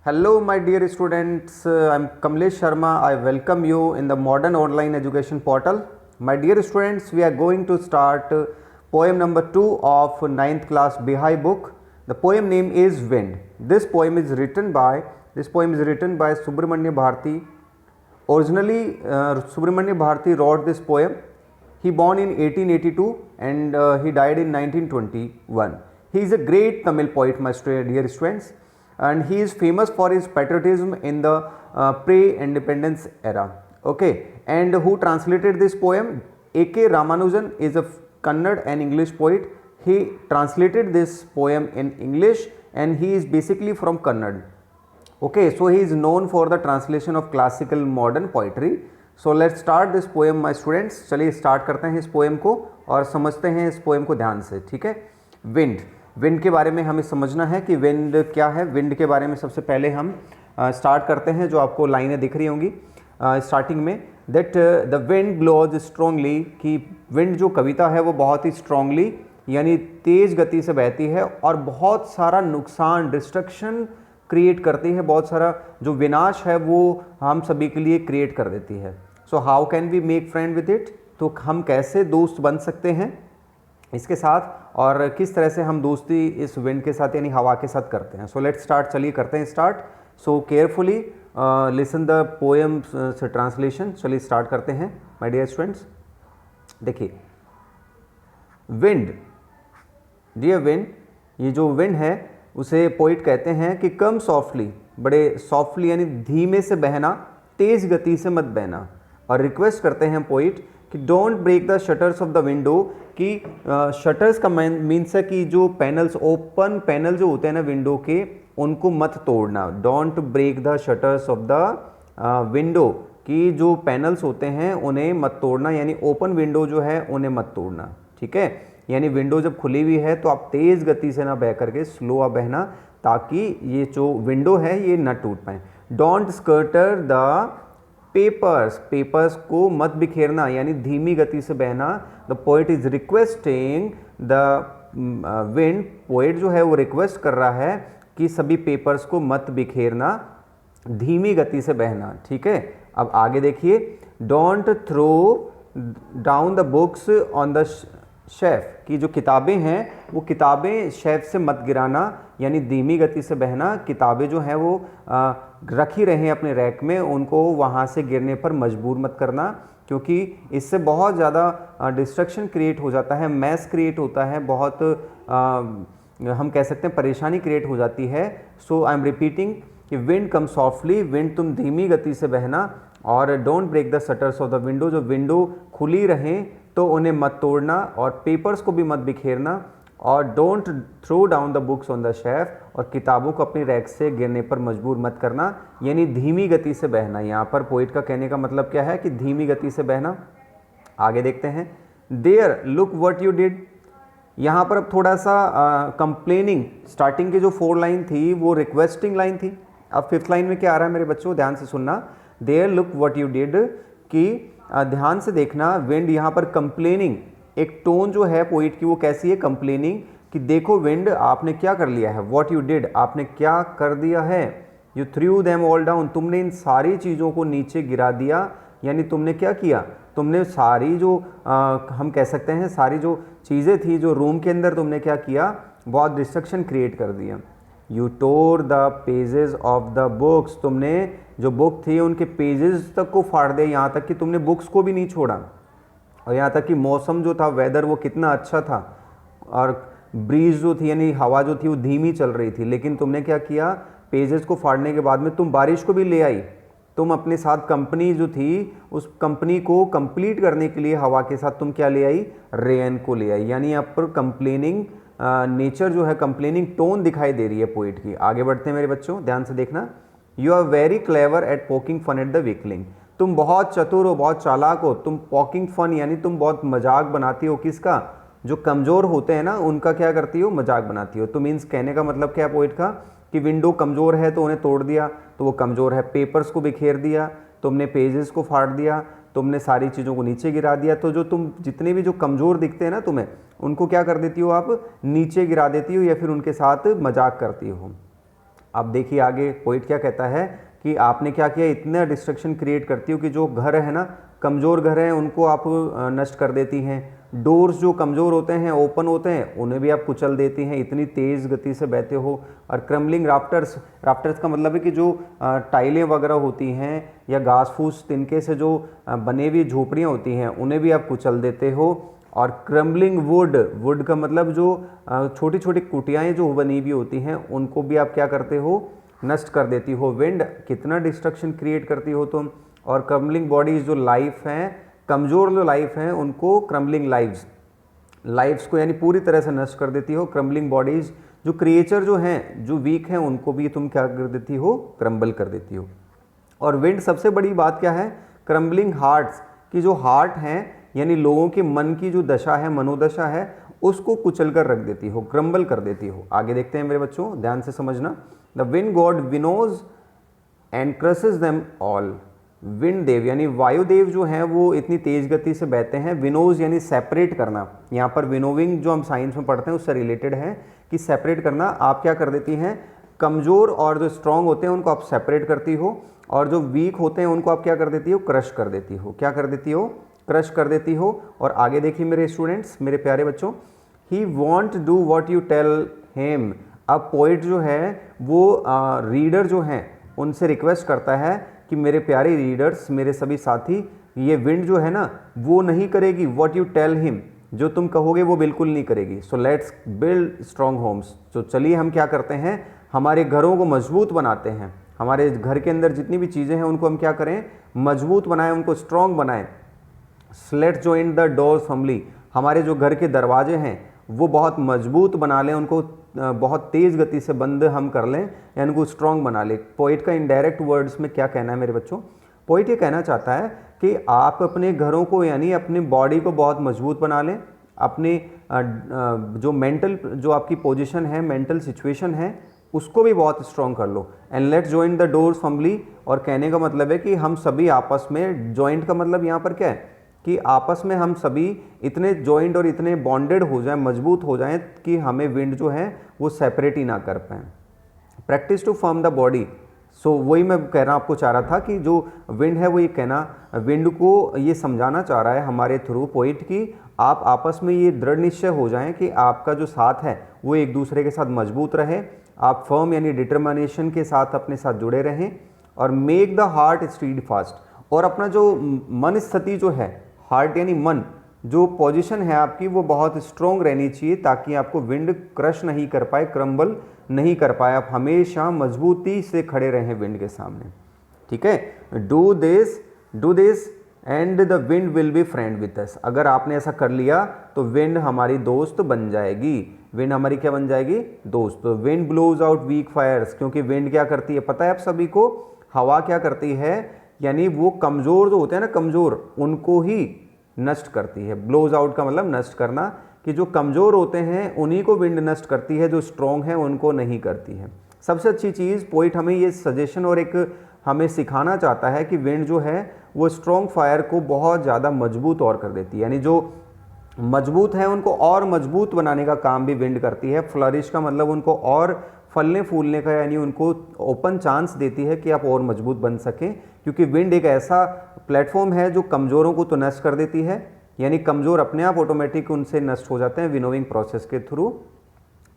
Hello, my dear students. I'm Kamlesh Sharma. I welcome you in the modern online education portal. My dear students, we are going to start poem number 2 of ninth class Bihai book. The poem name is Wind. This poem is written by Subramanya Bharati. Originally, Subramanya Bharati wrote this poem. He born in 1882 and he died in 1921. He is a great Tamil poet, my dear students, and he is famous for his patriotism in the pre-independence era. Okay, and who translated this poem? A.K. Ramanujan is a Kannada and English poet. He translated this poem in English and he is basically from Kannada. Okay, so he is known for the translation of classical modern poetry. So let's start this poem, my students. चलिए start करते हैं इस poem को और समझते हैं इस poem को ध्यान से. ठीक है. विंड, विंड के बारे में हमें समझना है कि विंड क्या है. विंड के बारे में सबसे पहले हम स्टार्ट करते हैं. जो आपको लाइनें दिख रही होंगी स्टार्टिंग में, that the wind blows strongly, कि विंड जो कविता है वो बहुत ही स्ट्रांगली यानी तेज़ गति से बहती है और बहुत सारा नुकसान, डिस्ट्रक्शन क्रिएट करती है. बहुत सारा जो विनाश है वो हम सभी के लिए क्रिएट कर देती है. So how can we make friend with it, तो हम कैसे दोस्त बन सकते हैं इसके साथ और किस तरह से हम दोस्ती इस विंड के साथ यानी हवा के साथ करते हैं. So let's start. चलिए करते हैं start. So carefully listen the poem से ट्रांसलेशन. चलिए स्टार्ट करते हैं माय डियर स्टूडेंट्स. देखिए, विंड, डियर विंड, ये जो विंड है उसे पोइट कहते हैं कि कम सॉफ्टली, बड़े सॉफ्टली यानी धीमे से बहना, तेज गति से मत बहना. और रिक्वेस्ट करते हैं पोइट कि don't break the shutters of the window, कि शटर्स का मीन्स है कि जो पैनल्स, ओपन पैनल जो होते हैं ना विंडो के, उनको मत तोड़ना. Don't break the shutters of the window, कि जो पैनल्स होते हैं उन्हें मत तोड़ना, यानी ओपन विंडो जो है उन्हें मत तोड़ना. ठीक है. यानी विंडो जब खुली हुई है तो आप तेज़ गति से ना बह करके स्लो आप बहना, ताकि ये जो विंडो है ये न टूट पाए. डोंट स्कर्टर द पेपर्स, पेपर्स को मत बिखेरना यानी धीमी गति से बहना. The poet is requesting the wind, poet जो है वो रिक्वेस्ट कर रहा है कि सभी पेपर्स को मत बिखेरना, धीमी गति से बहना. ठीक है. अब आगे देखिए, don't throw down the books on the shelf, की जो किताबें हैं वो किताबें शेफ से मत गिराना, यानी धीमी गति से बहना. किताबें जो हैं वो रखी रहें अपने रैक में, उनको वहाँ से गिरने पर मजबूर मत करना, क्योंकि इससे बहुत ज़्यादा डिस्ट्रक्शन क्रिएट हो जाता है, मैस क्रिएट होता है, बहुत हम कह सकते हैं परेशानी क्रिएट हो जाती है. सो आई एम रिपीटिंग कि विंड कम सॉफ्टली, विंड तुम धीमी गति से बहना, और don't break the shutters of the window, जो विंडो खुली रहें तो उन्हें मत तोड़ना और पेपर्स को भी मत बिखेरना. और don't throw down the books on the shelf, और किताबों को अपनी रैक से गिरने पर मजबूर मत करना, यानी धीमी गति से बहना. यहाँ पर पोइट का कहने का मतलब क्या है कि धीमी गति से बहना. आगे देखते हैं. There look what you did, यहाँ पर अब थोड़ा सा कंप्लेनिंग, स्टार्टिंग की जो 4 लाइन थी वो रिक्वेस्टिंग लाइन थी. अब 5th लाइन में क्या आ रहा है मेरे बच्चों, ध्यान से सुनना. There look what you did, कि ध्यान से देखना. विंड यहाँ पर कंप्लेनिंग, एक टोन जो है पोइट की वो कैसी है, कंप्लेनिंग, कि देखो विंड आपने क्या कर लिया है. व्हाट यू डिड, आपने क्या कर दिया है. You through them all down, तुमने इन सारी चीज़ों को नीचे गिरा दिया, यानी तुमने क्या किया, तुमने सारी जो हम कह सकते हैं सारी जो चीज़ें थी जो रूम के अंदर, तुमने क्या किया, बहुत डिस्ट्रक्शन क्रिएट कर दिया. You tore the pages of the books, तुमने जो बुक थी उनके पेजेस तक को फाड़ दिया, यहाँ तक कि तुमने बुक्स को भी नहीं छोड़ा. और यहाँ तक कि मौसम जो था, वेदर वो कितना अच्छा था, और ब्रीज जो थी यानी हवा जो थी वो धीमी चल रही थी, लेकिन तुमने क्या किया, पेजेस को फाड़ने के बाद में तुम बारिश को भी ले आई. तुम अपने साथ कंपनी जो थी उस कंपनी को कंप्लीट करने के लिए हवा के साथ तुम क्या ले आई, रेन को ले आई. यानी यहाँ पर कंप्लेनिंग नेचर जो है, कंप्लेनिंग टोन दिखाई दे रही है पोइट की. आगे बढ़ते हैं मेरे बच्चों, ध्यान से देखना. You are very clever at poking fun at the weakling, तुम बहुत चतुर हो, बहुत चालाक हो. तुम पॉकिंग फन यानी तुम बहुत मजाक बनाती हो, किसका, जो कमज़ोर होते हैं ना उनका क्या करती हो, मजाक बनाती हो. तो मीन्स कहने का मतलब क्या है पोइट का, कि विंडो कमज़ोर है तो उन्हें तोड़ दिया तो वो कमज़ोर है. पेपर्स को बिखेर दिया, तुमने पेजेस को फाड़ दिया, तुमने सारी चीज़ों को नीचे गिरा दिया. तो जो तुम जितने भी जो कमज़ोर दिखते हैं ना तुम्हें, उनको क्या कर देती हो आप, नीचे गिरा देती हो या फिर उनके साथ मजाक करती हो. अब देखिए आगे पोइट क्या कहता है कि आपने क्या किया, इतना डिस्ट्रक्शन क्रिएट करती हो कि जो घर है ना, कमज़ोर घर हैं उनको आप नष्ट कर देती हैं। डोर्स जो कमज़ोर होते हैं, ओपन होते हैं, उन्हें भी आप कुचल देती हैं, इतनी तेज़ गति से बहते हो। और क्रम्बलिंग राफ्टर्स, राफ्टर्स का मतलब है कि जो टाइलें वगैरह होती हैं या घास फूस तिनके से जो बने हुई झोपड़ियाँ होती हैं, उन्हें भी आप कुचल देते हो। और क्रम्बलिंग वुड, वुड का मतलब जो छोटी छोटी कुटियाएँ जो बनी हुई होती हैं, उनको भी आप क्या करते हो, नष्ट कर देती हो। विंड कितना डिस्ट्रक्शन क्रिएट करती हो तुम। और क्रम्बलिंग बॉडीज जो लाइफ हैं, कमज़ोर जो लाइफ हैं, उनको क्रम्बलिंग लाइव्स को यानी पूरी तरह से नष्ट कर देती हो। क्रम्बलिंग बॉडीज जो क्रिएचर जो हैं, जो वीक हैं, उनको भी तुम क्या कर देती हो, क्रम्बल कर देती हो। और विंड सबसे बड़ी बात क्या है, क्रम्बलिंग हार्ट्स की जो हार्ट हैं यानी लोगों के मन की जो दशा है, मनोदशा है, उसको कुचल कर रख देती हो, क्रम्बल कर देती हो। आगे देखते हैं मेरे बच्चों, ध्यान से समझना। The wind god winnows and crushes them all. Wind देव यानी वायुदेव जो हैं वो इतनी तेज गति से बहते हैं। विनोज यानी सेपरेट करना, यहाँ पर विनोविंग जो हम साइंस में पढ़ते हैं उससे रिलेटेड है कि सेपरेट करना। आप क्या कर देती हैं, कमज़ोर और जो स्ट्रांग होते हैं उनको आप सेपरेट करती हो, और जो वीक होते हैं उनको आप क्या कर देती हो, क्रश कर देती हो। क्या कर देती हो, क्रश कर देती हो। और आगे देखिए मेरे स्टूडेंट्स, मेरे प्यारे बच्चों, he won't do what you tell him. अब पोइट जो है वो रीडर जो हैं उनसे रिक्वेस्ट करता है कि मेरे प्यारे रीडर्स, मेरे सभी साथी, ये विंड जो है ना वो नहीं करेगी व्हाट यू टेल हिम, जो तुम कहोगे वो बिल्कुल नहीं करेगी। So let's build strong homes. तो चलिए हम क्या करते हैं, हमारे घरों को मजबूत बनाते हैं। हमारे घर के अंदर जितनी भी चीज़ें हैं उनको हम क्या करें, मजबूत बनाएं, उनको स्ट्रॉन्ग बनाएं। Let's join the doors firmly. हमारे जो घर के दरवाजे हैं वो बहुत मजबूत बना लें, उनको बहुत तेज़ गति से बंद हम कर लें या उनको स्ट्रॉन्ग बना लें। पोइट का इनडायरेक्ट वर्ड्स में क्या कहना है मेरे बच्चों, पोइट ये कहना चाहता है कि आप अपने घरों को यानी अपनी बॉडी को बहुत मजबूत बना लें, अपनी जो मेंटल जो आपकी पोजीशन है, मेंटल सिचुएशन है, उसको भी बहुत स्ट्रॉन्ग कर लो। And let's join the doors firmly. और कहने का मतलब है कि हम सभी आपस में, जॉइंट का मतलब यहाँ पर क्या है कि आपस में हम सभी इतने जॉइंट और इतने बॉन्डेड हो जाएं, मजबूत हो जाएं कि हमें विंड जो है वो सेपरेट ही ना कर पाएँ। Practice to form the body. So वही मैं कहना आपको चाह रहा था कि जो विंड है वो ये कहना, विंड को ये समझाना चाह रहा है हमारे थ्रू पोइट कि आप आपस में ये दृढ़ निश्चय हो जाएं कि आपका जो साथ है वो एक दूसरे के साथ मजबूत रहे। आप फर्म यानी डिटर्मिनेशन के साथ अपने साथ जुड़े रहें। और make the heart stead fast. और अपना जो मन स्थिति जो है, हार्ट यानी मन, जो पोजीशन है आपकी वो बहुत स्ट्रॉन्ग रहनी चाहिए ताकि आपको विंड क्रश नहीं कर पाए, क्रम्बल नहीं कर पाए। आप हमेशा मजबूती से खड़े रहें विंड के सामने, ठीक है। Do this and the wind will be friend with us. अगर आपने ऐसा कर लिया तो विंड हमारी दोस्त बन जाएगी। विंड हमारी क्या बन जाएगी, दोस्त। तो wind blows out weak fires, क्योंकि विंड क्या करती है पता है आप सभी को, हवा क्या करती है, यानी वो कमज़ोर जो होते हैं ना, कमज़ोर, उनको ही नष्ट करती है। ब्लोज आउट का मतलब नष्ट करना, कि जो कमज़ोर होते हैं उन्हीं को विंड नष्ट करती है, जो स्ट्रॉन्ग है उनको नहीं करती है। सबसे अच्छी चीज़ पोइट हमें ये सजेशन और एक हमें सिखाना चाहता है कि विंड जो है वो स्ट्रॉन्ग फायर को बहुत ज़्यादा मजबूत और कर देती है, यानी जो मजबूत हैं उनको और मजबूत बनाने का काम भी विंड करती है। फ्लरिश का मतलब उनको और फलने फूलने का, यानी उनको ओपन चांस देती है कि आप और मजबूत बन सकें, क्योंकि विंड एक ऐसा प्लेटफॉर्म है जो कमज़ोरों को तो नष्ट कर देती है, यानी कमज़ोर अपने आप ऑटोमेटिक उनसे नष्ट हो जाते हैं विनोविंग प्रोसेस के थ्रू,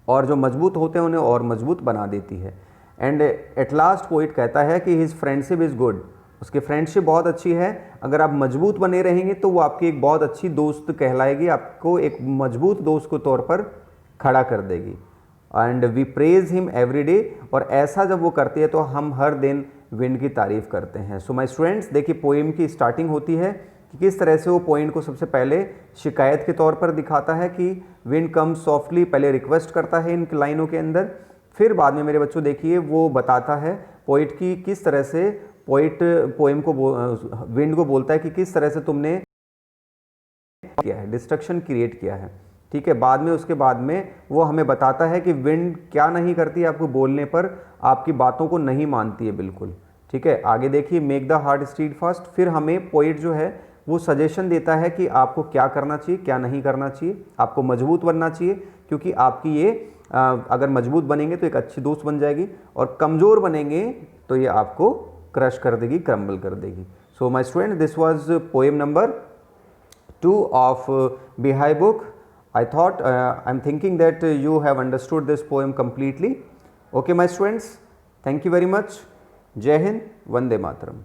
और जो मजबूत होते हैं उन्हें और मजबूत बना देती है। एंड एट लास्ट पोइट कहता है कि हिज फ्रेंडशिप इज़ गुड। उसकी फ्रेंडशिप बहुत अच्छी है। अगर आप मजबूत बने रहेंगे तो वो आपकी एक बहुत अच्छी दोस्त कहलाएगी, आपको एक मजबूत दोस्त के तौर पर खड़ा कर देगी। And we praise him every day. और ऐसा जब वो करती है तो हम हर दिन विंड की तारीफ़ करते हैं। सो माय स्टूडेंट्स, देखिए पोएम की स्टार्टिंग होती है कि किस तरह से वो पॉइंट को सबसे पहले शिकायत के तौर पर दिखाता है कि विंड कम सॉफ्टली, पहले रिक्वेस्ट करता है इन लाइनों के अंदर, फिर बाद में मेरे बच्चों देखिए वो बताता है पोइट की किस तरह से पोइट पोएम को विंड को बोलता है कि किस तरह से तुमने किया है, डिस्ट्रक्शन क्रिएट किया है, ठीक है। बाद में उसके बाद में वो हमें बताता है कि विंड क्या नहीं करती है, आपको बोलने पर आपकी बातों को नहीं मानती है बिल्कुल, ठीक है। आगे देखिए, make the heart stead fast. फिर हमें पोइट जो है वो सजेशन देता है कि आपको क्या करना चाहिए, क्या नहीं करना चाहिए। आपको मजबूत बनना चाहिए क्योंकि आपकी ये अगर मजबूत बनेंगे तो एक अच्छी दोस्त बन जाएगी, और कमज़ोर बनेंगे तो ये आपको क्रश कर देगी, क्रम्बल कर देगी। So my student, this was poem number 2 of Bihai book. I thought I'm thinking that you have understood this poem completely. Okay my students, thank you very much. Jai Hind, Vande Mataram.